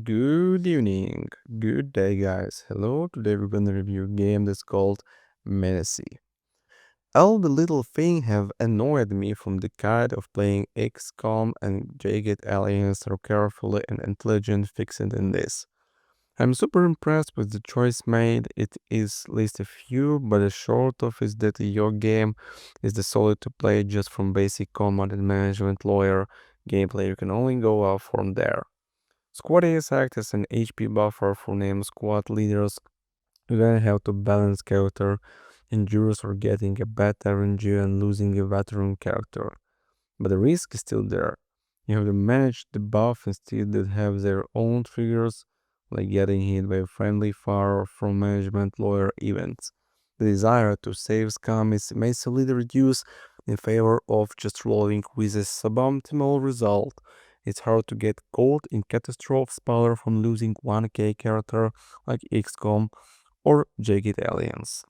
Good evening, good day, guys. Hello, today we're gonna review a game that's called Menacey. All the little things have annoyed me from the kind of playing XCOM and Jagged Alliance are carefully and intelligent fixing in this. I'm super impressed with the choice made. It is least a few, but the short of is that your game is the solid to play just from basic command and management lawyer gameplay. You can only go up from there. Squad Ace acts as an HP buffer for named squad leaders. You then have to balance character endurance or getting a bad RNG and losing a veteran character. But the risk is still there. You have to manage the buff instead that have their own triggers, like getting hit by a friendly fire from management lawyer events. The desire to save scum is massively reduced in favor of just rolling with a suboptimal result. It's hard to get caught in catastrophe spoiler from losing 1k character like XCOM or Jagged Alliance.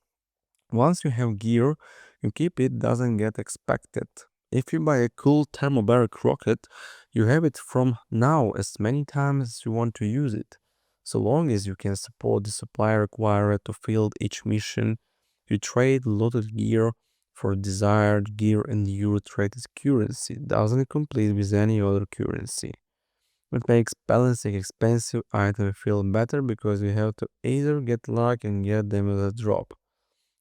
Once you have gear, you keep it doesn't get expected. If you buy a cool thermobaric rocket, you have it from now as many times as you want to use it. So long as you can support the supply required to field each mission, you trade loaded gear for desired gear and your trade is currency. It doesn't compete with any other currency. It makes balancing expensive items feel better because you have to either get luck and get them at a drop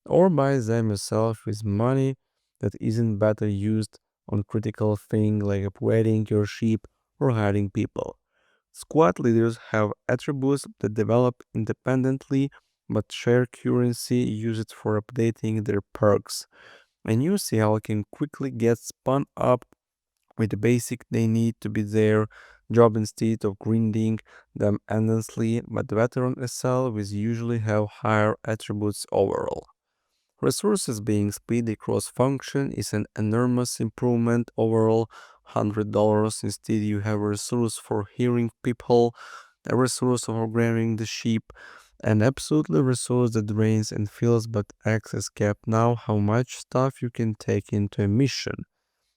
or buy them yourself with money that isn't better used on critical things like upgrading your ship or hiring people. Squad leaders have attributes that develop independently but share currency used for updating their perks. A new CL can quickly get spun up with the basic they need to be their job instead of grinding them endlessly, but veteran SL will usually have higher attributes overall. Resources being split across function is an enormous improvement overall. $100 instead you have a resource for hearing people, a resource for grabbing the sheep, an absolutely resource that drains and fills but acts as cap now how much stuff you can take into a mission.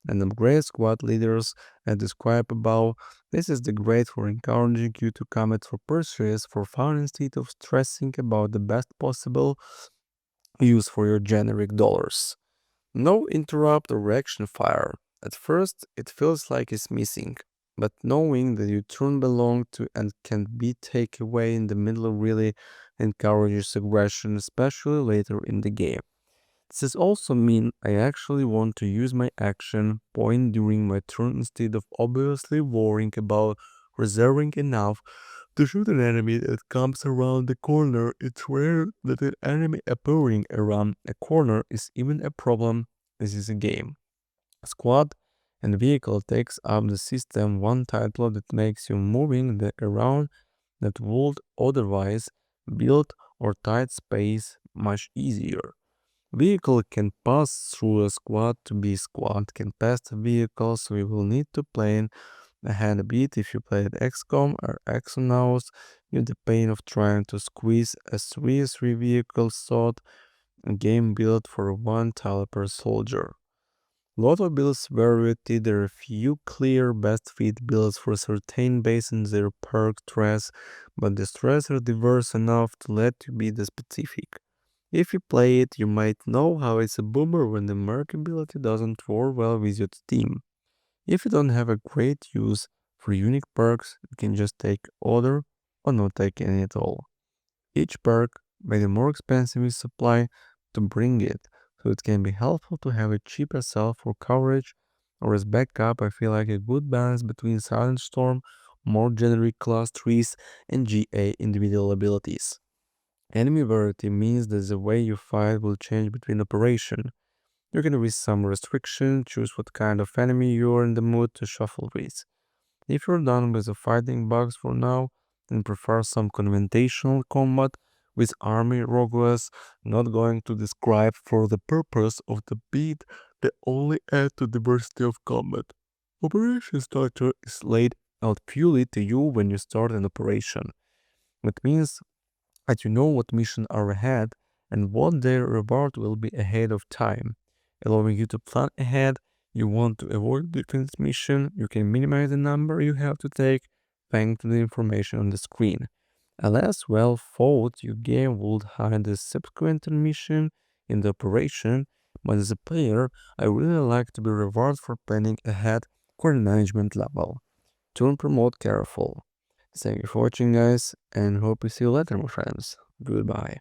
And upgrade squad leaders as described above. This is the great for encouraging you to commit for purchase for fun instead of stressing about the best possible use for your generic dollars. No interrupt or reaction fire. At first, it feels like it's missing, but knowing that your turn belong to and can be taken away in the middle really encourages aggression, especially later in the game. This also means I actually want to use my action point during my turn instead of obviously worrying about reserving enough to shoot an enemy that comes around the corner. It's rare that an enemy appearing around a corner is even a problem. This is a game. Squad and vehicle takes up the system one title that makes you moving around that would otherwise build or tight space much easier. Vehicle can pass through a squad to be squad can pass the vehicle, so we will need to plan ahead a bit. If you played XCOM or Exonaut, you have the pain of trying to squeeze a 3 vehicle slot, a game built for one tile per soldier. Lotto builds variety, there are a few clear best fit builds for certain based on their perk stress, but the stress are diverse enough to let you be the specific. If you play it, you might know how it's a boomer when the merc ability doesn't work well with your team. If you don't have a great use for unique perks, you can just take other or not take any at all. Each perk made a more expensive supply to bring it, so it can be helpful to have a cheaper cell for coverage or as backup. I feel like a good balance between Silent Storm, more generic class trees, and GA individual abilities. Enemy variety means that the way you fight will change between operation. You can with some restriction choose what kind of enemy you are in the mood to shuffle with. If you're done with the fighting bugs for now and prefer some conventional combat with army rogues, not going to describe for the purpose of the beat, they only add to diversity of combat. Operation structure is laid out purely to you when you start an operation. It means that you know what missions are ahead and what their reward will be ahead of time, allowing you to plan ahead. You want to avoid defense mission, you can minimize the number you have to take thanks to the information on the screen. A less well thought your game would hide the subsequent mission in the operation, but as a player, I really like to be rewarded for planning ahead for the management level. To promote careful. Thank you for watching, guys, and hope to see you later, my friends. Goodbye.